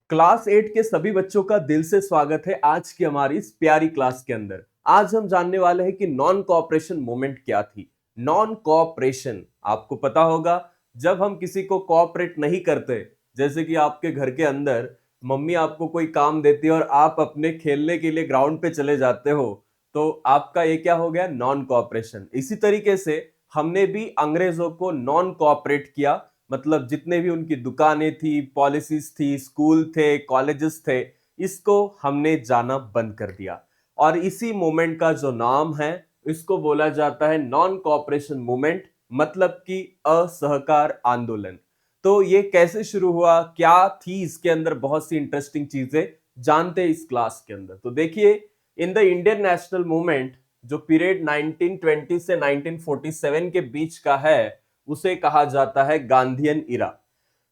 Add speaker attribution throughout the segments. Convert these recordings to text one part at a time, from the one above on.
Speaker 1: Class 8 के सभी बच्चों का दिल से स्वागत है आज की हमारी इस प्यारी क्लास के अंदर। आज हम जानने वाले हैं कि नॉन कोऑपरेशन मूवमेंट क्या थी। नॉन कोऑपरेशन आपको पता होगा, जब हम किसी को कोऑपरेट नहीं करते, जैसे कि आपके घर के अंदर मम्मी आपको कोई काम देती है और आप अपने खेलने के लिए ग्राउंड पे चले जाते हो, तो आपका ये क्या हो गया, नॉन कोऑपरेशन। इसी तरीके से हमने भी अंग्रेजों को नॉन कोऑपरेट किया, मतलब जितने भी उनकी दुकानें थी, पॉलिसीज थी, स्कूल थे, कॉलेजेस थे, इसको हमने जाना बंद कर दिया। और इसी मूवमेंट का जो नाम है, इसको बोला जाता है नॉन कोऑपरेशन मूवमेंट, मतलब कि असहकार आंदोलन। तो ये कैसे शुरू हुआ, क्या थी इसके अंदर, बहुत सी इंटरेस्टिंग चीजें जानते हैं इस क्लास के अंदर। तो देखिए, in the Indian national movement, जो पीरियड 1920 से 1947 के बीच का है, उसे कहा जाता है गांधीयन इरा।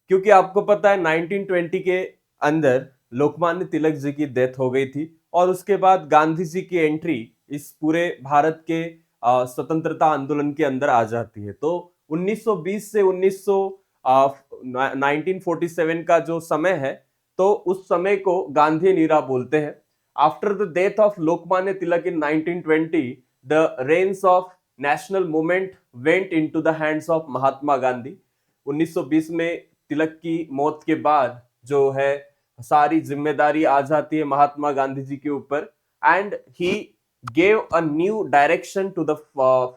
Speaker 1: क्योंकि आपको पता है 1920 के अंदर लोकमान्य तिलक जी की डेथ हो गई थी और उसके बाद गांधी जी की एंट्री इस पूरे भारत के स्वतंत्रता आंदोलन के अंदर आ जाती है। तो 1920 से 1947 का जो समय है, तो उस समय को गांधीयन इरा बोलते हैं। After the death of Lokmanya Tilak in 1920, the reins of national movement went into the hands of Mahatma Gandhi. 1920 में तिलक की मौत के बाद जो है, सारी जिम्मेदारी आ जाती है महात्मा गांधी जी के ऊपर, and he gave a new direction to the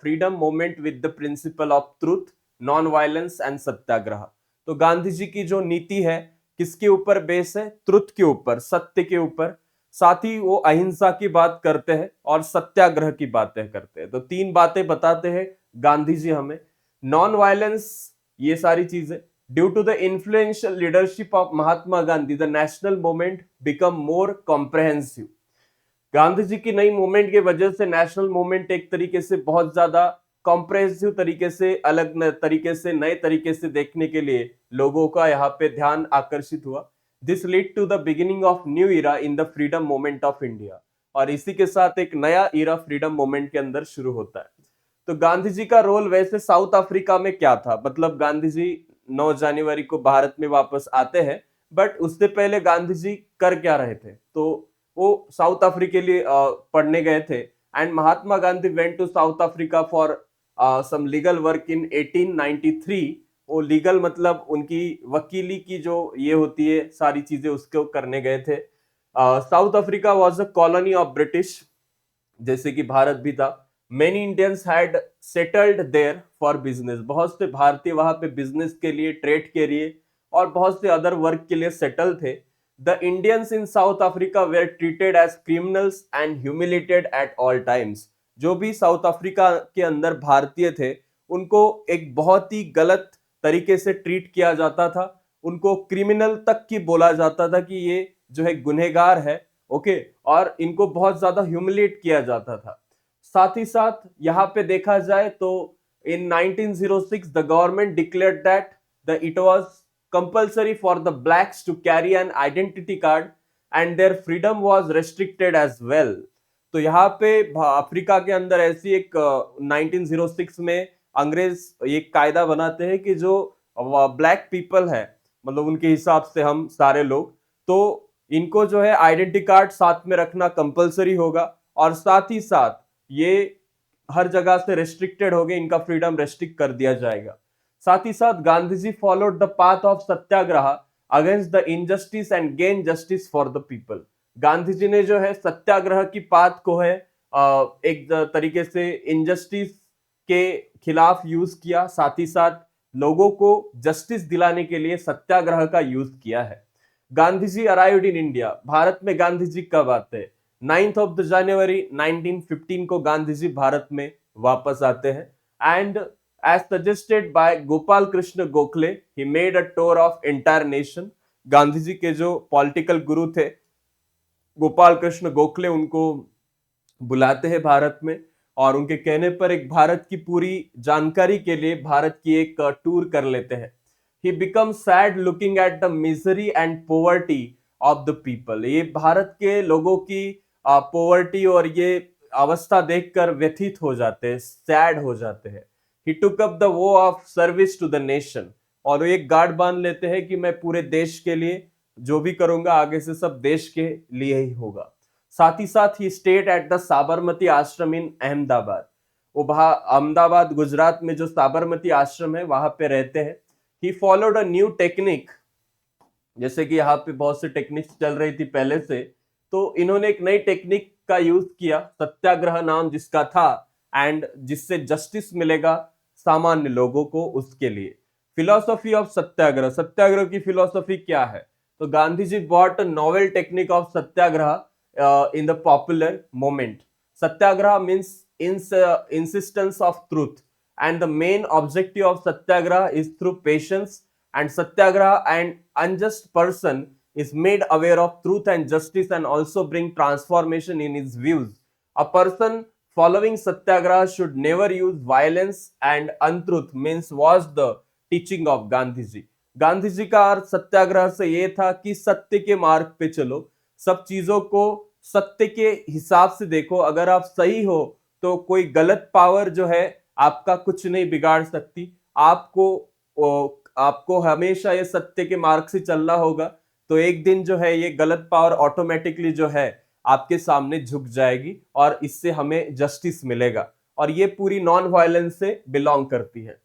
Speaker 1: freedom movement with the principle of truth, non violence and satyagraha. तो गांधी जी की जो नीति है, किसके ऊपर बेस है, ट्रुथ के ऊपर, सत्य के ऊपर। साथ ही वो अहिंसा की बात करते हैं और सत्याग्रह की बातें करते हैं। तो तीन बातें बताते हैं गांधी जी हमें। नॉन वायलेंस, ये सारी चीजें। Due to the influential leadership of Mahatma Gandhi, the national movement become more comprehensive. Gandhi ji की नई मूवमेंट की वजह से नेशनल मूवमेंट एक तरीके से बहुत ज्यादा कॉम्प्रहेंसिव तरीके से, अलग तरीके से, नए तरीके से देखने के लिए लोगों का यहाँ पे ध्यान आकर्षित हुआ। This lead to the beginning of new era in the freedom movement of India. और इसी के साथ एक नया इरा फ्रीडम मूवमेंट के अंदर शुरू होता है। तो गांधी जी का रोल वैसे साउथ अफ्रीका में क्या था, मतलब गांधी जी 9 जनवरी को भारत में वापस आते हैं, बट उससे पहले गांधी जी कर क्या रहे थे, तो वो साउथ अफ्रीका के लिए पढ़ने गए थे। And Mahatma Gandhi went to South Africa for some legal work in 1893। वो लीगल मतलब उनकी वकीली की जो ये होती है सारी चीजें, उसको करने गए थे। South Africa was a colony of British, जैसे कि भारत भी था। Many Indians had settled there for business, बहुत से भारतीय वहां पे बिजनेस के लिए, ट्रेड के लिए और बहुत से अदर वर्क के लिए सेटल थे। The Indians in South Africa were treated as criminals and humiliated at all times. जो भी साउथ अफ्रीका के अंदर भारतीय थे, उनको एक बहुत ही गलत तरीके से ट्रीट किया जाता था। उनको क्रिमिनल तक की बोला जाता था कि ये जो है गुनहगार है, ओके। और इनको बहुत ज्यादा ह्यूमिलेट किया जाता था। साथ ही साथ यहाँ पे देखा जाए तो in 1906 the government declared that the it was compulsory for the blacks to carry an identity card and their freedom was restricted as well. तो यहाँ पे अफ्रीका के अंदर ऐसी एक 1906 में अंग्रेज एक कायदा बनाते हैं कि जो ब्लैक पीपल है, मतलब उनके हिसाब से हम सारे लोग, तो इनको जो है आइडेंटिटी कार्ड साथ में रखना कंपलसरी होगा। और साथ ही साथ ये हर जगह से रेस्ट्रिक्टेड हो गए, इनका फ्रीडम रेस्ट्रिक्ट कर दिया जाएगा। साथ ही साथ Gandhi ji followed the path of satyagraha against the injustice and gain justice for the people. Gandhi ji ने जो है सत्याग्रह की पाथ को है एक तरीके से इनजस्टिस के खिलाफ यूज किया, साथ ही साथ लोगों को जस्टिस दिलाने के लिए सत्याग्रह का यूज किया है। Gandhi ji arrived in India, Bharat में गांधी जी कब आते हैं, 9th ऑफ द जनवरी 1915 को गांधी जी भारत में वापस आते हैं। And as suggested by Gopal Krishna Gokhale, he made a tour of entire nation. Gandhi ji के जो पॉलिटिकल गुरु थे गोपाल कृष्ण गोखले, उनको बुलाते हैं भारत में और उनके कहने पर एक भारत की पूरी जानकारी के लिए भारत की एक टूर कर लेते हैं। He become sad looking at the misery and poverty of the people. ये भारत के लोगों की पोवर्टी और ये अवस्था देखकर व्यथित हो जाते हैं, सैड हो जाते हैं। He took up the vow of service to the nation, और वो एक गार्ड बांध लेते हैं कि मैं पूरे देश के लिए जो भी करूंगा आगे से सब देश के लिए ही होगा। साथ ही साथ ही स्टेट एट द साबरमती आश्रम इन अहमदाबाद, वो अहमदाबाद गुजरात में जो साबरमती आश्रम है वहां पे रहते हैं। He followed a new technique, जैसे कि यहाँ पे बहुत से टेक्निक्स चल रही थी पहले से, तो इन्होंने एक नई टेक्निक का यूज किया, सत्याग्रह नाम जिसका था, एंड जिससे जस्टिस मिलेगा सामान्य लोगों को, उसके लिए। फिलोसॉफी ऑफ सत्याग्रह, सत्याग्रह की फिलोसॉफी क्या है? तो Gandhi ji bought novel technique of satyagraha in the popular moment. Satyagraha means insistence of truth, and the main objective of satyagraha is through patience and satyagraha and unjust person is made aware of truth and justice and also bring transformation in his views. A person following satyagraha should never use violence and untruth means was the teaching of Gandhi ji. Gandhi ji का अर्थ सत्याग्रह से ये था कि सत्य के मार्ग पे चलो, सब चीजों को सत्य के हिसाब से देखो, अगर आप सही हो तो कोई गलत पावर जो है आपका कुछ नहीं बिगाड़ सकती, आपको हमेशा ये सत्य के मार्ग से चलना होगा, तो एक दिन जो है ये गलत पावर ऑटोमेटिकली जो है आपके सामने झुक जाएगी और इससे हमें जस्टिस मिलेगा। और ये पूरी नॉन वायलेंस से बिलोंग करती है।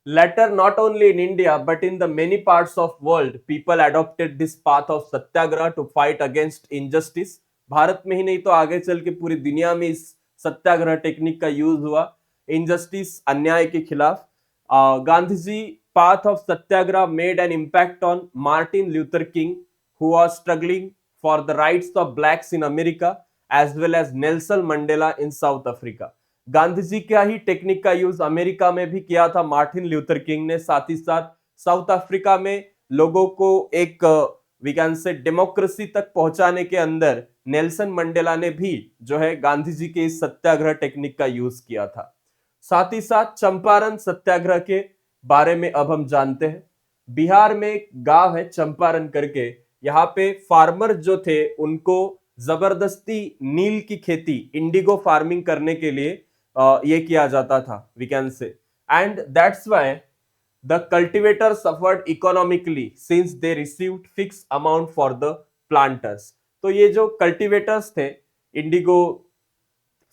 Speaker 1: Later not only in India but in the many parts of world people adopted this path of satyagraha to fight against injustice. Bharat में ही नहीं तो आगे चल के पूरी दुनिया में इस सत्याग्रह टेक्निक का यूज हुआ इनजस्टिस, अन्याय के खिलाफ। Gandhi ji path of satyagraha made an impact on Martin Luther King, who was struggling for the rights of blacks in America, as well as Nelson Mandela in South Africa. Gandhi ji का ही technique का use America में भी किया था Martin Luther king ने, साथ ही साथ साउथ अफ्रीका में लोगों को एक वी कैन से डेमोक्रेसी तक पहुंचाने के अंदर नेल्सन मंडेला ने भी जो है गांधी जी के इस सत्याग्रह टेक्निक का यूज किया था। साथ ही साथ चंपारण सत्याग्रह के बारे में अब हम जानते हैं। बिहार में एक गांव है चंपारण करके, यहाँ पे फार्मर जो थे उनको जबरदस्ती नील की खेती, इंडिगो फार्मिंग करने के लिए ये किया जाता था we can say, and that's why the cultivator suffered economically since they received fix amount for the planters. तो ये जो कल्टिवेटर्स थे इंडिगो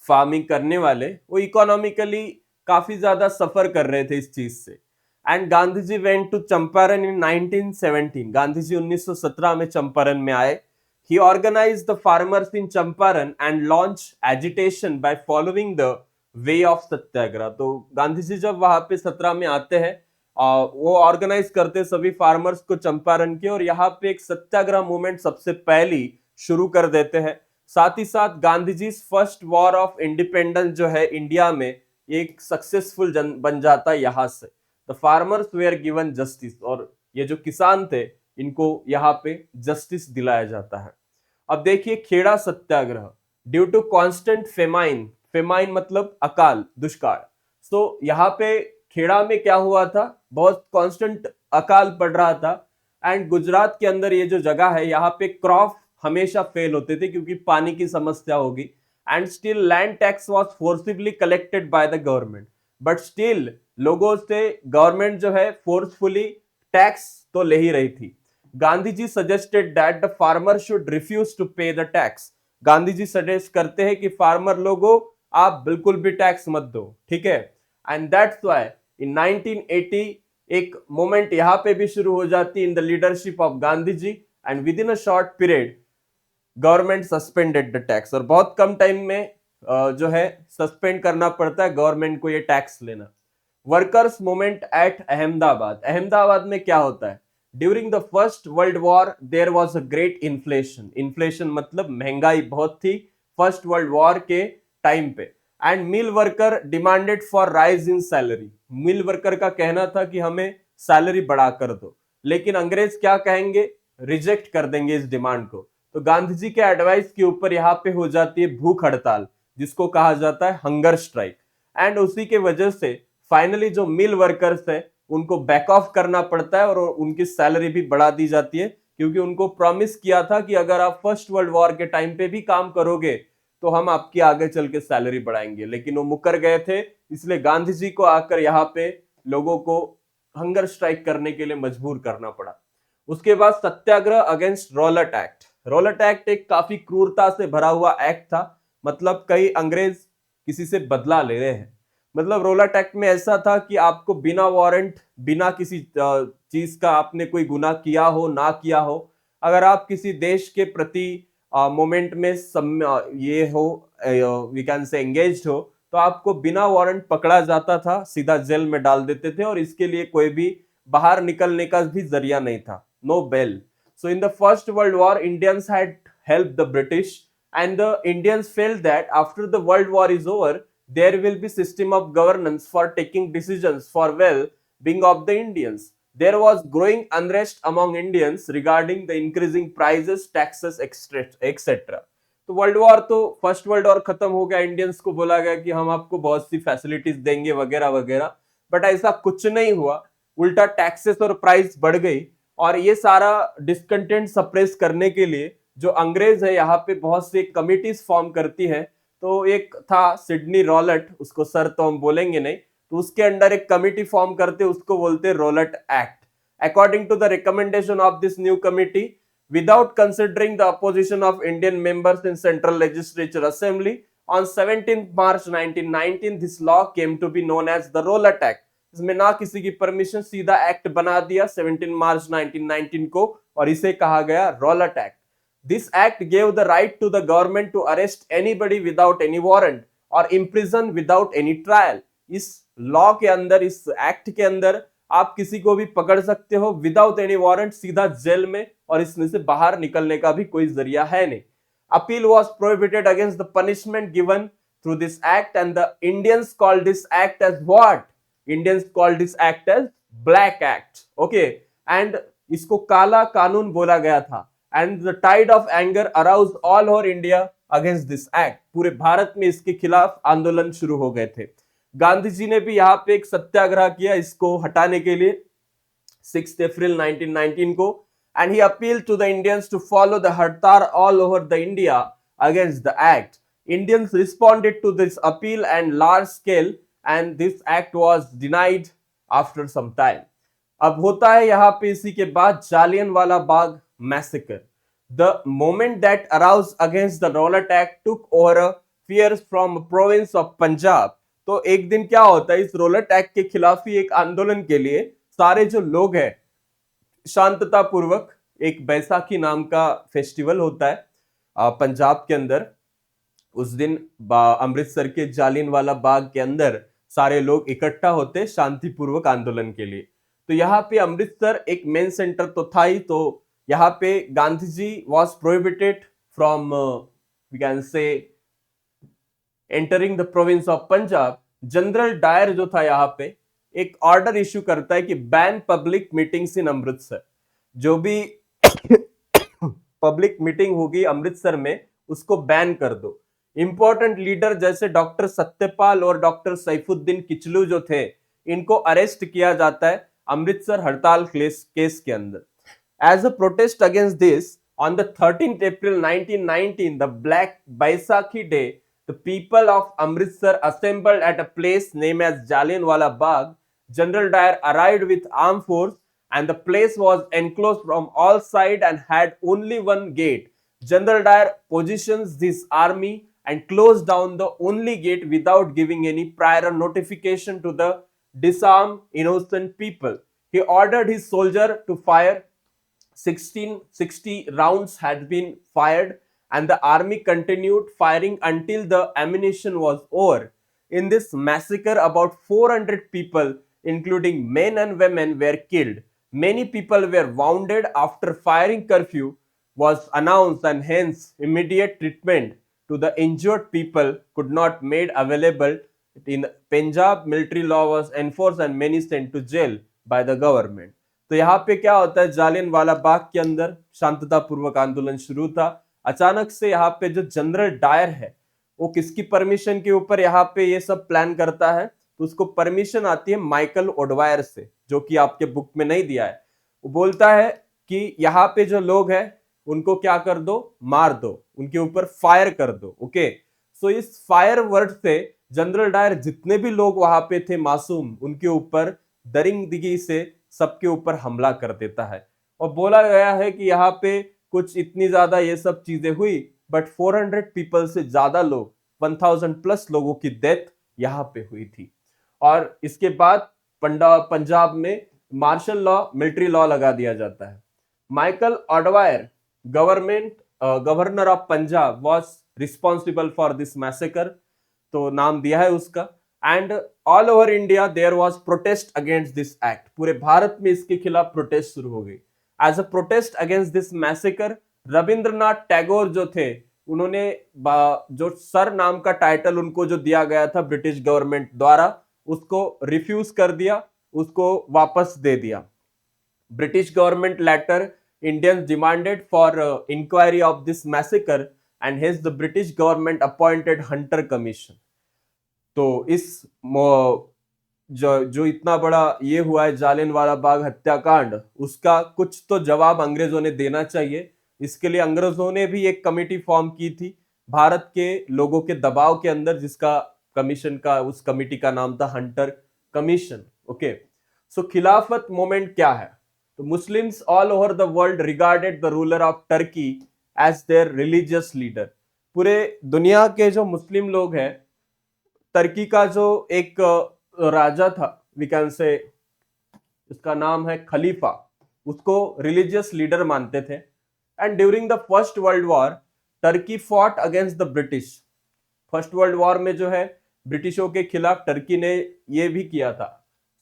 Speaker 1: फार्मिंग करने वाले, वो इकोनॉमिकली काफी ज्यादा सफर कर रहे थे इस चीज से। And Gandhi ji went to Champaran in 1917। Gandhi ji 1917 में चंपारण में आए। He organised the farmers in Champaran and launch agitation by following the way of satyagraha. तो गांधी जी जब वहां पे 17 में आते हैं, वो ऑर्गेनाइज करते सभी फार्मर्स को चंपारण के, और यहाँ पे एक सत्याग्रह मूवमेंट सबसे पहली शुरू कर देते हैं। साथ ही साथ गांधी जी फर्स्ट वॉर ऑफ इंडिपेंडेंस जो है इंडिया में एक सक्सेसफुल बन जाता है यहाँ से। The farmers were given justice, और ये जो किसान थे इनको यहाँ पे जस्टिस दिलाया जाता है। अब देखिए Kheda satyagraha, due to constant famine, famine मतलब अकाल, दुष्काल। तो यहाँ पे खेड़ा में क्या हुआ था, बहुत कांस्टेंट अकाल पड़ रहा था, एंड गुजरात के अंदर ये जो जगह है यहाँ पे क्रॉप हमेशा फेल होते थे क्योंकि पानी की समस्या होगी, and still land tax was forcibly collected by the government, but still लोगों से गवर्नमेंट जो है फोर्सफुली टैक्स तो ले ही रही थी। Gandhi ji suggested that the farmer should refuse to pay the tax. Gandhi ji suggest करते हैं कि फार्मर लोगों आप बिल्कुल भी टैक्स मत दो, ठीक है। एंड दैट्स व्हाई इन 1980 एक मोमेंट यहाँ पे भी शुरू हो जाती in the leadership of Gandhi ji, and within a short period government suspended the tax, और बहुत कम टाइम में जो है सस्पेंड करना पड़ता है गवर्नमेंट को ये टैक्स लेना। Workers movement at Ahmedabad, Ahmedabad में क्या होता है, during the first world war there was a great inflation, inflation मतलब महंगाई बहुत थी फर्स्ट वर्ल्ड वॉर के टाइम पे, and mill worker demanded for rise in salary. Mill worker का कहना था कि हमें सैलरी बढ़ा कर दो, लेकिन अंग्रेज क्या कहेंगे, रिजेक्ट कर देंगे इस डिमांड को। तो गांधी जी के एडवाइस के ऊपर यहाँ पे हो जाती है भूख हड़ताल, जिसको कहा जाता है हंगर स्ट्राइक, एंड उसी के वजह से फाइनली जो मिल वर्कर्स है उनको बैक ऑफ करना पड़ता है और उनकी सैलरी भी बढ़ा दी जाती है, क्योंकि उनको प्रॉमिस किया था कि अगर आप फर्स्ट वर्ल्ड वॉर के टाइम पे भी काम करोगे तो हम आपकी आगे चल के सैलरी बढ़ाएंगे, लेकिन वो मुकर गए थे। इसलिए गांधी जी को आकर यहाँ पे लोगों को हंगर स्ट्राइक करने के लिए मजबूर करना पड़ा। उसके बाद satyagraha against Rowlatt Act. Rowlatt Act एक काफी क्रूरता से भरा हुआ एक्ट था, मतलब कई अंग्रेज किसी से बदला ले रहे हैं। मतलब रॉलेट एक्ट में ऐसा था कि आपको बिना वारंट, बिना किसी चीज का आपने कोई गुनाह किया हो ना किया हो, अगर आप किसी देश के प्रति मोमेंट में ये हो, वी कैन से एंगेज्ड हो, तो आपको बिना वारंट पकड़ा जाता था, सीधा जेल में डाल देते थे, और इसके लिए कोई भी बाहर निकलने का भी जरिया नहीं था, no bail. So in the First World War, Indians had helped the British, and the Indians felt that after the World War is over, there will be system of governance for taking decisions for well-being of the Indians. There was growing unrest among Indians regarding the increasing prices, taxes, etc. तो world war तो first world war खत्म हो गया, Indians को बोला गया कि हम आपको बहुत सी फैसिलिटीज देंगे वगैरह वगैरह, बट ऐसा कुछ नहीं हुआ। उल्टा टैक्सेस और प्राइस बढ़ गई, और ये सारा डिस्कंटेंट सप्रेस करने के लिए जो अंग्रेज है यहाँ पे बहुत से कमिटीज फॉर्म करती है। तो एक था सिडनी रॉलेट, उसको सर तो हम बोलेंगे नहीं, तो उसके अंडर एक कमिटी फॉर्म करते, उसको बोलते Rowlatt act. According to the recommendation of this new committee, without considering the opposition of Indian members in Central Legislature Assembly, on 17th March 1919 this law came to be known as the Rowlatt Act. इसमें ना किसी की permission, सीधा act बना दिया 17 मार्च 1919 को, और इसे कहा गया Rowlatt act. This act gave the right to the government to arrest anybody without any warrant or imprison without any trial. इस लॉ के अंदर, इस एक्ट के अंदर आप किसी को भी पकड़ सकते हो विदाउट एनी वारंट, सीधा जेल में, और इसमें से बाहर निकलने का भी कोई जरिया है नहीं। Appeal was prohibited against the punishment given through this act, and the Indians called this act as what? Indians called this act as Black Act. Okay, and इसको काला कानून बोला गया था। And the tide of anger aroused all over India against this act. पूरे भारत में इसके खिलाफ आंदोलन शुरू हो गए थे। गांधी जी ने भी यहाँ पे एक सत्याग्रह किया इसको हटाने के लिए 6 अप्रैल 1919 को, and he appealed to the Indians to follow the hartar all over the India against the act. Indians responded to this appeal and large scale, and this act was denied after some time. अब होता है यहाँ पे इसी के बाद Jallianwala Bagh massacre. The moment that aroused against the Rowlatt Act took over fears from province of Punjab. तो एक दिन क्या होता है, इस रॉलेट एक्ट के खिलाफ ही एक आंदोलन के लिए सारे जो लोग हैं शांतता पूर्वक, एक बैसाखी नाम का फेस्टिवल होता है पंजाब के अंदर, उस दिन अमृतसर के जालियनवाला बाग के अंदर सारे लोग इकट्ठा होते शांतिपूर्वक आंदोलन के लिए। तो यहाँ पे अमृतसर एक मेन सेंटर तो था ही, तो यहाँ पे Gandhi ji was prohibited from we can say entering the province of Punjab. General Dyer जो था यहाँ पे एक ऑर्डर इश्यू करता है कि बैन पब्लिक मीटिंग्स इन अमृतसर। जो भी पब्लिक मीटिंग होगी अमृतसर में उसको बैन कर दो। इंपॉर्टेंट लीडर जैसे डॉक्टर सत्यपाल और डॉक्टर सैफुद्दीन किचलू जो थे, इनको अरेस्ट किया जाता है अमृतसर हड़ताल केस के अंदर। As a protest against this, on the 13th April 1919, the Black Baisakhi Day, the people of Amritsar assembled at a place named as Jallianwala Bagh. General Dyer arrived with armed force, and the place was enclosed from all sides and had only one gate. General Dyer positions this army and closed down the only gate without giving any prior notification to the disarmed innocent people. He ordered his soldier to fire. 1660 rounds had been fired, and the army continued firing until the ammunition was over. In this massacre, about 400 people, including men and women, were killed. Many people were wounded. After firing curfew was announced, and hence immediate treatment to the injured people could not made available. In Punjab, military law was enforced and many sent to jail by the government. तो यहाँ पे क्या होता है, जालियनवाला बाग के अंदर शांतता पूर्वक आंदोलन शुरू था। अचानक से यहाँ पे जो जनरल डायर है वो किसकी परमिशन के ऊपर यहाँ पे ये सब प्लान करता है, तो उसको परमिशन आती है माइकल ओडवायर से, जो कि आपके बुक में नहीं दिया है। वो बोलता है कि यहाँ पे जो लोग हैं उनको क्या कर दो, मार दो, उनके ऊपर फायर कर दो। ओके, सो इस फायर वर्ड से जनरल डायर जितने भी लोग वहां पे थे मासूम, उनके ऊपर दरिंदगी से सबके ऊपर हमला कर देता है। और बोला गया है कि यहाँ पे कुछ इतनी ज्यादा ये सब चीजें हुई, बट 400 पीपल से ज्यादा लोग, 1000 प्लस लोगों की डेथ यहाँ पे हुई थी। और इसके बाद पंजाब में मार्शल लॉ, मिलिट्री लॉ लगा दिया जाता है। Michael O'Dwyer, government governor of Punjab, was responsible for this massacre, तो नाम दिया है उसका। And all over India there was protest against this act, पूरे भारत में इसके खिलाफ प्रोटेस्ट शुरू हो गई। As a protest against this massacre, Rabindranath Tagore जो थे, उन्होंने जो सर नाम का टाइटल उनको जो दिया गया था ब्रिटिश गवर्नमेंट द्वारा, उसको रिफ्यूज कर दिया, उसको वापस दे दिया। British government later Indians demanded for inquiry of this massacre, and hence the British government appointed Hunter Commission. तो इस जो इतना बड़ा ये हुआ है जालियनवाला बाग हत्याकांड, उसका कुछ तो जवाब अंग्रेजों ने देना चाहिए। इसके लिए अंग्रेजों ने भी एक कमेटी फॉर्म की थी भारत के लोगों के दबाव के अंदर, जिसका कमीशन का, उस कमेटी का नाम था हंटर कमीशन। ओके, सो खिलाफत मूवमेंट क्या है? तो Muslims all over the world regarded the ruler of Turkey as their religious leader. पूरे दुनिया के जो मुस्लिम लोग हैं, टर्की का जो एक राजा था, वी कैन से, उसका नाम है खलीफा, उसको रिलीजियस लीडर मानते थे। And during the first world war Turkey fought against the British. First world war में जो है ब्रिटिशों के खिलाफ टर्की ने ये भी किया था।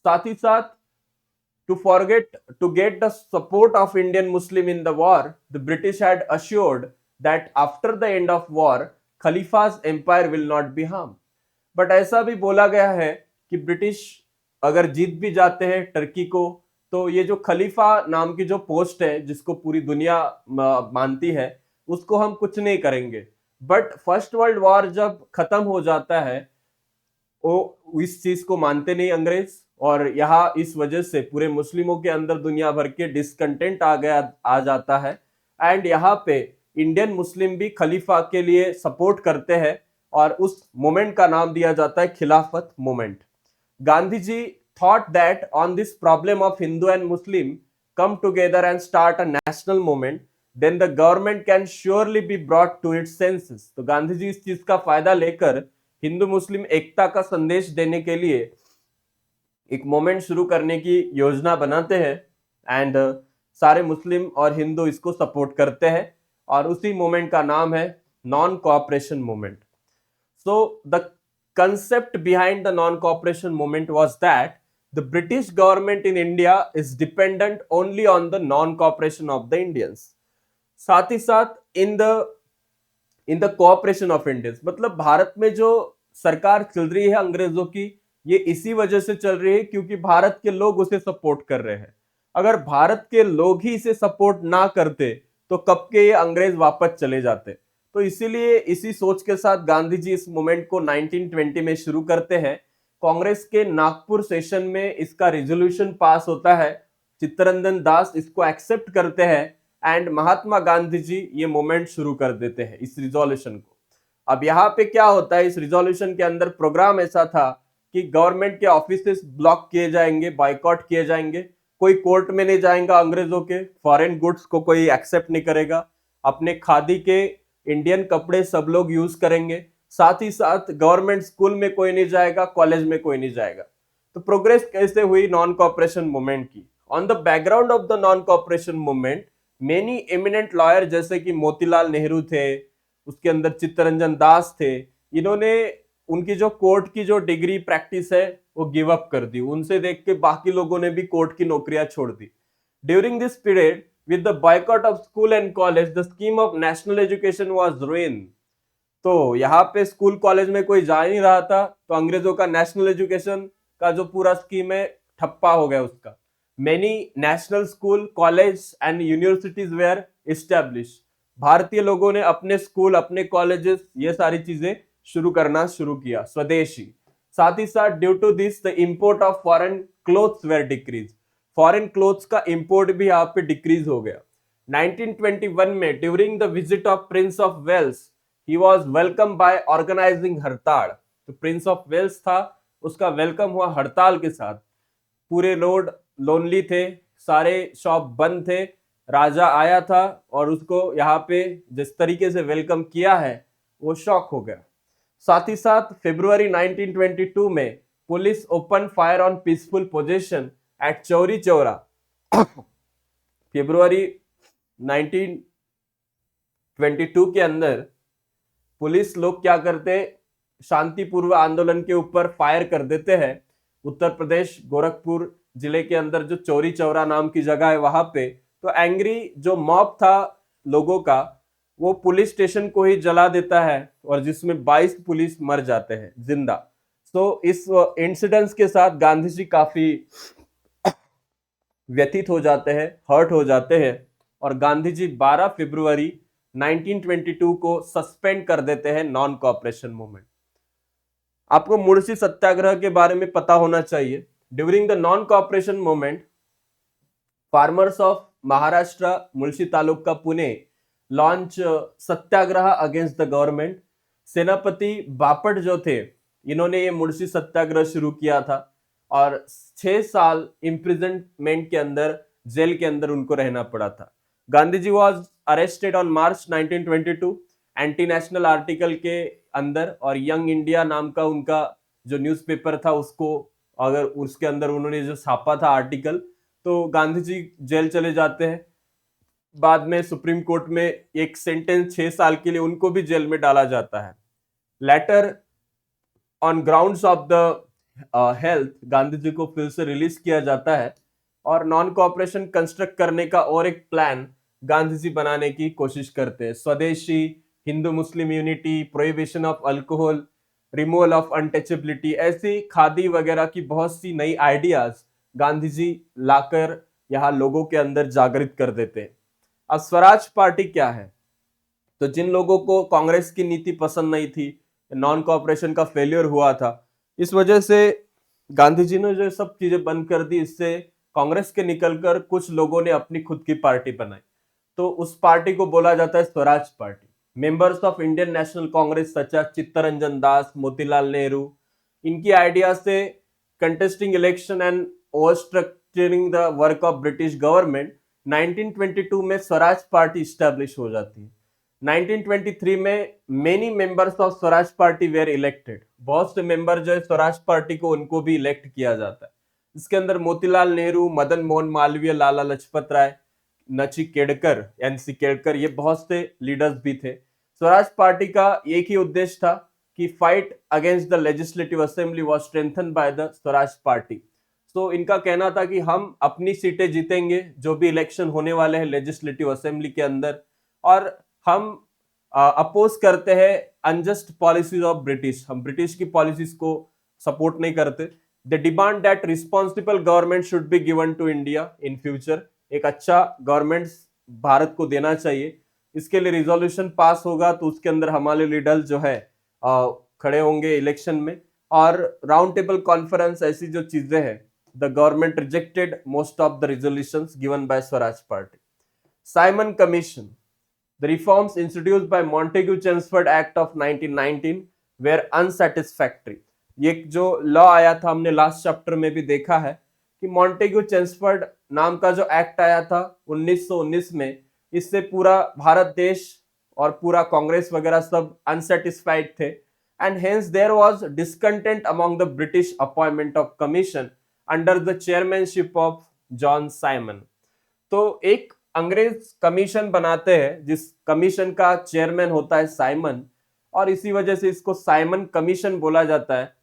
Speaker 1: साथ ही साथ to get the support of Indian Muslim in the war, the British had assured that after the end of war, Khalifa's empire will not be harmed. But ऐसा भी बोला गया है कि ब्रिटिश अगर जीत भी जाते हैं टर्की को, तो ये जो खलीफा नाम की जो पोस्ट है, जिसको पूरी दुनिया मानती है, उसको हम कुछ नहीं करेंगे। बट फर्स्ट वर्ल्ड वॉर जब खत्म हो जाता है, वो इस चीज को मानते नहीं अंग्रेज, और यहाँ इस वजह से पूरे मुस्लिमों के अंदर दुनिया भर के डिसकंटेंट आ जाता है। एंड यहाँ पे इंडियन मुस्लिम भी खलीफा के लिए सपोर्ट करते हैं, और उस मोमेंट का नाम दिया जाता है Khilafat movement. Gandhi ji thought that on this problem of Hindu and Muslim come together and start a national movement, then the government can surely be brought to its senses. तो गांधी जी इस चीज का फायदा लेकर हिंदू मुस्लिम एकता का संदेश देने के लिए एक मोमेंट शुरू करने की योजना बनाते हैं। एंड सारे मुस्लिम और हिंदू इसको सपोर्ट करते हैं, और उसी मोमेंट का नाम है non cooperation movement. So the concept behind the non-cooperation movement was that the British government in India is dependent only on the non-cooperation of the Indians. साथ ही साथ in the cooperation of Indians, मतलब भारत में जो सरकार चल रही है अंग्रेजों की, ये इसी वजह से चल रही है क्योंकि भारत के लोग उसे सपोर्ट कर रहे हैं। अगर भारत के लोग ही इसे सपोर्ट ना करते तो कब के ये अंग्रेज वापस चले जाते। तो इसीलिए इसी सोच के साथ गांधी जी इस मूवमेंट को 1920 में शुरू करते हैं। कांग्रेस के नागपुर सेशन में इसका रिजोल्यूशन पास होता है, चित्तरंजन दास इसको एक्सेप्ट करते हैं, एंड महात्मा गांधी जी ये मूवमेंट शुरू कर देते हैं इस रिजोल्यूशन को। अब यहाँ पे क्या होता है, इस रिजोल्यूशन के अंदर प्रोग्राम ऐसा था कि गवर्नमेंट के ऑफिसेस ब्लॉक किए जाएंगे, बाइकआउट किए जाएंगे, कोई कोर्ट में नहीं जाएगा अंग्रेजों के, फॉरेन गुड्स को कोई एक्सेप्ट नहीं करेगा, अपने खादी के इंडियन कपड़े सब लोग यूज करेंगे, साथ ही साथ गवर्नमेंट स्कूल में कोई नहीं जाएगा, कॉलेज में कोई नहीं जाएगा। तो प्रोग्रेस कैसे हुई नॉन कोऑपरेशन मूवमेंट की? On the background of the non cooperation movement many eminent lawyer जैसे कि मोतीलाल नेहरू थे, उसके अंदर चित्तरंजन दास थे, इन्होंने उनकी जो कोर्ट की जो डिग्री प्रैक्टिस है वो गिव अप कर दी। उनसे देख के बाकी लोगों ने भी कोर्ट की नौकरियां छोड़ दी। During this period with the boycott of school and college, the scheme of national education was ruined. तो यहाँ पे स्कूल कॉलेज में कोई जा नहीं रहा था, तो अंग्रेजों का नेशनल एजुकेशन का जो पूरा स्कीम है ठप्पा हो गया उसका। Many national school, college and universities were established. भारतीय लोगों ने अपने स्कूल, अपने कॉलेजेस, ये सारी चीजें शुरू करना शुरू किया, स्वदेशी। साथ ही साथ due to this the import of foreign clothes were decrease. Foreign clothes का इंपोर्ट भी यहाँ पे डिक्रीज हो गया। 1921 में during the visit of Prince of Wales, he was welcome by organising हड़ताल। तो प्रिंस ऑफ वेल्स था, उसका वेलकम हुआ हड़ताल के साथ। पूरे रोड लोनली थे, सारे शॉप बंद थे, राजा आया था और उसको यहाँ पे जिस तरीके से वेलकम किया है वो शॉक हो गया। साथ ही साथ फरवरी 1922 में police open fire on peaceful position at Chauri Chaura. फरवरी 1922 के अंदर पुलिस लोग क्या करते, शांतिपूर्व आंदोलन के ऊपर फायर कर देते हैं। उत्तर प्रदेश गोरखपुर जिले के अंदर जो चौरी चौरा नाम की जगह है वहां पे, तो एंग्री जो मॉब था लोगों का, वो पुलिस स्टेशन को ही जला देता है और जिसमें 22 पुलिस मर जाते हैं जिंदा। तो इस इंसिडेंट्स के साथ गांधी जी काफी व्यथित हो जाते हैं, हर्ट हो जाते हैं और गांधी जी 12 फरवरी 1922 को सस्पेंड कर देते हैं नॉन कोऑपरेशन मूवमेंट। आपको मुंशी सत्याग्रह के बारे में पता होना चाहिए। During the non cooperation movement, farmers of Maharashtra Munshi taluka Pune launch Satyagraha against the government. सेनापति बापट जो थे, इन्होंने ये मुंशी सत्याग्रह शुरू किया था और 6 साल इम्प्रिजनमेंट के अंदर, जेल के अंदर उनको रहना पड़ा था। Gandhi ji was arrested on March 1922 anti national article के अंदर, और यंग इंडिया नाम का उनका जो न्यूज़पेपर था उसको, अगर उसके अंदर उन्होंने जो छापा था आर्टिकल, तो गांधी जी जेल चले जाते हैं। बाद में सुप्रीम कोर्ट में एक सेंटेंस 6 साल के लिए उनको भी जेल में डाला जाता है। Letter on grounds of the health Gandhi ji को फिर से रिलीज किया जाता है और नॉन कोऑपरेशन कंस्ट्रक्ट करने का और एक प्लान गांधी जी बनाने की कोशिश करते हैं। Swadeshi, Hindu Muslim unity, prohibition of alcohol, removal of untouchability, ऐसी खादी वगैरह की बहुत सी नई आइडियाज गांधी जी लाकर यहाँ लोगों के अंदर जागृत कर देते हैं। अब स्वराज पार्टी क्या है? तो जिन लोगों को कांग्रेस की नीति पसंद नहीं थी, नॉन कोऑपरेशन का फेलियर हुआ था, इस वजह से गांधी जी ने जो सब चीजें बंद कर दी, इससे कांग्रेस के निकलकर कुछ लोगों ने अपनी खुद की पार्टी बनाई। तो उस पार्टी को बोला जाता है Swaraj party. Members of Indian National Congress such as Chittaranjan Das, Motilal Nehru, इनकी आइडिया से contesting election and overstructuring the work of British government, 1922 में स्वराज पार्टी स्टैब्लिश हो जाती है। 1923 में many members of Swaraj party where elected. बहुत से मेंबर जो है स्वराज पार्टी को, उनको भी इलेक्ट किया जाता है। इसके अंदर मोतीलाल नेहरू, मदन मोहन मालवीय, लाला लजपत राय, नची केड़कर, एनसी केड़कर, ये बहुत से लीडर्स भी थे। स्वराज पार्टी का एक ही उद्देश्य था कि fight against the legislative assembly was strengthen by the Swaraj party. तो इनका कहना था कि हम अपनी सीटें जीतेंगे जो भी इलेक्शन होने वाले हैं लेजिस्लेटिव असेंबली के अंदर, और हम अपोज करते हैं अनजस्ट पॉलिसीज ऑफ ब्रिटिश। हम ब्रिटिश की पॉलिसीज को सपोर्ट नहीं करते। They demand that responsible government should be given to India in future. एक अच्छा गवर्नमेंट भारत को देना चाहिए। इसके लिए रिजोल्यूशन पास होगा तो उसके अंदर हमारे लीडर जो है खड़े होंगे इलेक्शन में। और राउंड टेबल कॉन्फ्रेंस, ऐसी जो चीजें हैं, the government rejected most of the resolutions given by Swaraj party. Simon commission, the reforms introduced by Montagu-Chelmsford Act of 1919 were unsatisfactory। ये जो लॉ आया था, हमने लास्ट चैप्टर में भी देखा है कि मॉन्टेग्यू चेम्सफर्ड नाम का जो एक्ट आया था 1919 में, इससे पूरा भारत देश और पूरा कांग्रेस वगैरह सब अनसेटिस्फाइड थे, and hence there was discontent among the British appointment of commission under the chairmanship of John Simon. तो एक अंग्रेज कमीशन बनाते हैं जिस कमीशन का चेयरमैन होता है साइमन, और इसी वजह से इसको साइमन कमीशन बोला जाता है।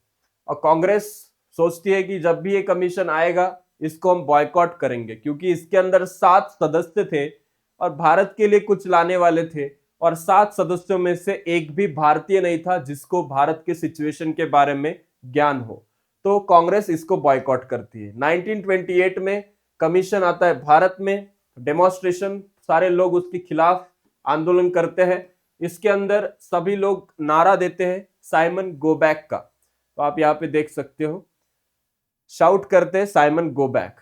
Speaker 1: और कांग्रेस सोचती है कि जब भी ये कमीशन आएगा इसको हम बॉयकॉट करेंगे, क्योंकि इसके अंदर 7 सदस्य थे और भारत के लिए कुछ लाने वाले थे, और 7 सदस्यों में से एक भी भारतीय नहीं था जिसको भारत के सिचुएशन के बारे में ज्ञान हो। तो कांग्रेस इसको बॉयकॉट करती है। 1928 में कमीशन आता है भारत में, डेमोन्स्ट्रेशन, सारे लोग उसके खिलाफ आंदोलन करते हैं। इसके अंदर सभी लोग नारा देते हैं साइमन गो बैक का। तो आप यहाँ पे देख सकते हो, शाउट करते हैं साइमन गो बैक।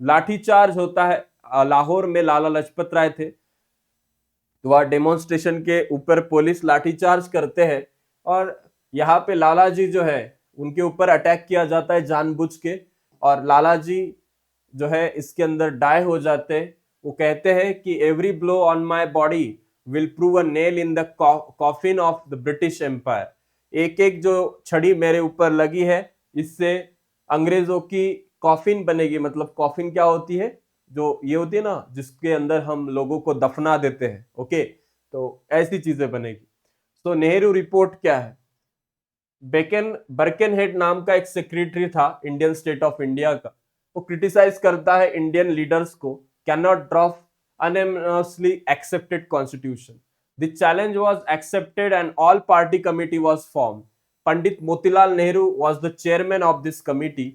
Speaker 1: लाठीचार्ज होता है, लाहौर में लाला लजपत राय थे, तो वह डेमोन्स्ट्रेशन के ऊपर पुलिस लाठीचार्ज करते हैं और यहाँ पे लाला जी जो है उनके ऊपर अटैक किया जाता है जानबूझ के, और लाला जी जो है इसके अंदर डाई हो जाते हैं। वो कहते हैं कि every blow on my body will prove a nail in the coffin of the British Empire. एक एक जो छड़ी मेरे ऊपर लगी है इससे अंग्रेजों की कॉफिन बनेगी। मतलब कॉफिन क्या होती है, जो ये होती है ना जिसके अंदर हम लोगों को दफना देते हैं, ओके, तो ऐसी चीजें बनेगी। तो नेहरू रिपोर्ट क्या है? बर्केनहेड नाम का एक सेक्रेटरी था इंडियन स्टेट ऑफ इंडिया का, वो क्रिटिसाइज करता है इंडियन लीडर्स को can not drop unanimously accepted constitution. The challenge was accepted and all party committee was formed. Pandit Motilal Nehru was the chairman of this committee.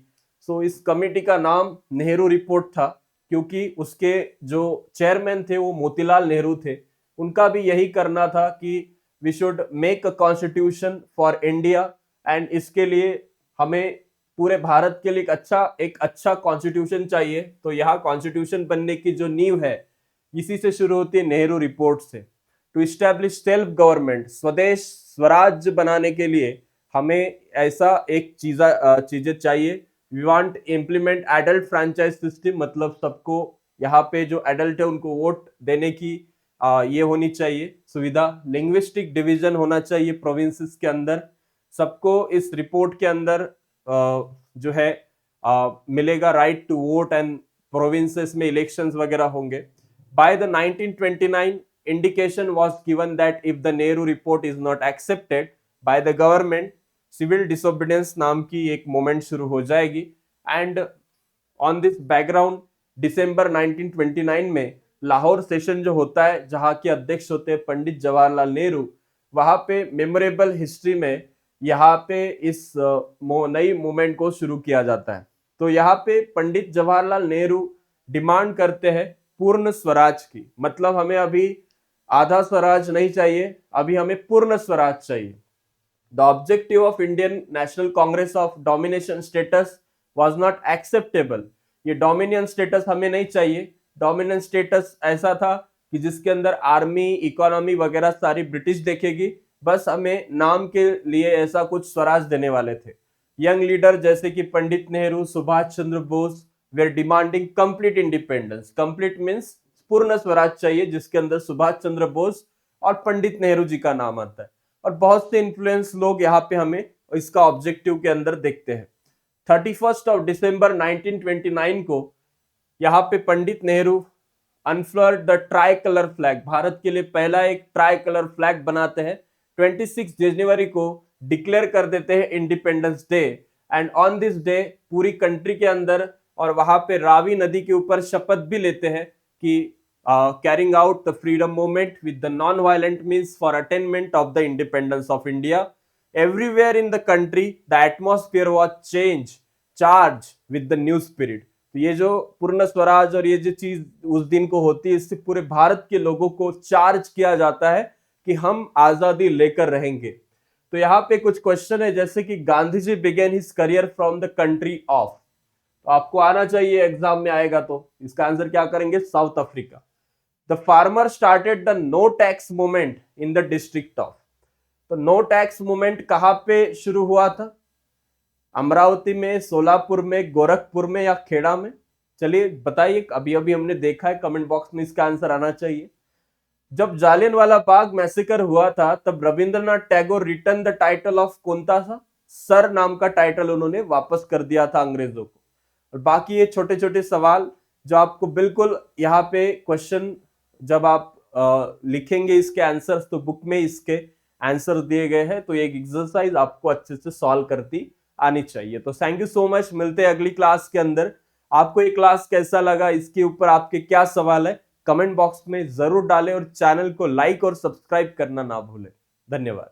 Speaker 1: So इस committee का नाम Nehru report था क्योंकि उसके जो चेयरमैन थे वो मोतीलाल नेहरू थे। उनका भी यही करना था कि we should make a constitution for India and इसके लिए हमें पूरे भारत के लिए एक अच्छा कॉन्स्टिट्यूशन चाहिए। तो यहाँ कॉन्स्टिट्यूशन बनने की जो नींव है इसी से शुरू होती है नेहरू रिपोर्ट से। टू इस्टेब्लिश सेल्फ गवर्नमेंट, स्वदेश स्वराज्य बनाने के लिए हमें ऐसा एक चीजें चाहिए। We want implement adult franchise system, मतलब सबको यहाँ पे जो एडल्ट है उनको वोट देने की ये होनी चाहिए सुविधा। लिंग्विस्टिक डिवीजन होना चाहिए प्रोविंसेस के अंदर। सबको इस रिपोर्ट के अंदर जो है मिलेगा right to vote and provinces में इलेक्शंस वगैरह होंगे। By the 1929 indication was given that if the Nehru report is not accepted by the government, civil disobedience नाम की एक मोमेंट शुरू हो जाएगी। एंड ऑन दिस बैकग्राउंड दिसंबर 1929 में लाहौर सेशन जो होता है जहां के अध्यक्ष होते हैं पंडित जवाहरलाल नेहरू, वहां पे मेमोरेबल हिस्ट्री में यहाँ पे इस नई मूवमेंट को शुरू किया जाता है। तो यहाँ पे पंडित जवाहरलाल नेहरू डिमांड करते हैं पूर्ण स्वराज की, मतलब हमें अभी आधा स्वराज नहीं चाहिए, अभी हमें पूर्ण स्वराज चाहिए। The objective of Indian National Congress of domination status was not acceptable. ये डोमिनियन स्टेटस हमें नहीं चाहिए। डोमिनियन स्टेटस ऐसा था कि जिसके अंदर आर्मी, इकोनॉमी वगैरह सारी ब्रिटिश देखेगी, बस हमें नाम के लिए ऐसा कुछ स्वराज देने वाले थे। यंग लीडर जैसे कि पंडित नेहरू, सुभाष चंद्र बोस वे are demanding complete independence. Complete means पूर्ण स्वराज चाहिए जिसके अंदर सुभाष चंद्र बोस और पंडित नेहरू जी का नाम आता है। और बहुत से इन्फ्लुएंस लोग यहाँ पे हमें इसका ऑब्जेक्टिव के अंदर देखते हैं। 31 दिसंबर 1929 को यहाँ पे Pandit Nehru unfurled the tricolour flag, Bharat के लिए पहला एक ट्राई कलर फ्लैग बनाते हैं। 26 जनवरी को डिक्लेयर कर देते हैं independence day. And on this day पूरी कंट्री के अंदर और वहां पे रावी नदी के ऊपर शपथ भी लेते हैं कि carrying out the freedom movement with the non violent means for attainment of the independence of India. Everywhere in the country the atmosphere was charge with the new spirit. तो ये जो पूर्ण स्वराज और ये जो चीज उस दिन को होती है, इससे पूरे भारत के लोगों को चार्ज किया जाता है कि हम आजादी लेकर रहेंगे। तो यहाँ पे कुछ क्वेश्चन है जैसे कि Gandhi ji began his career from the country of, तो आपको आना चाहिए, एग्जाम में आएगा तो इसका आंसर क्या करेंगे, South Africa. The farmer started the no tax movement in the district of, तो नो टैक्स मूवमेंट कहां पे शुरू हुआ था? अमरावती में, सोलापुर में, गोरखपुर में या खेड़ा में? चलिए बताइए, अभी अभी हमने देखा है, कमेंट बॉक्स में इसका आंसर आना चाहिए। जब जालियनवाला बाग मैसेकर हुआ था तब Rabindranath Tagore return the title of कौन सा सर नाम का टाइटल उन्होंने वापस कर दिया था अंग्रेजों को। और बाकी ये छोटे छोटे सवाल जो आपको बिल्कुल यहाँ पे क्वेश्चन जब आप लिखेंगे इसके आंसर्स तो बुक में इसके आंसर दिए गए हैं, तो ये एक्सरसाइज आपको अच्छे से सॉल्व करती आनी चाहिए। तो थैंक यू सो मच, मिलते हैं अगली क्लास के अंदर। आपको ये क्लास कैसा लगा, इसके ऊपर आपके क्या सवाल है, कमेंट बॉक्स में जरूर डालें और चैनल को लाइक और सब्सक्राइब करना ना भूलें। धन्यवाद।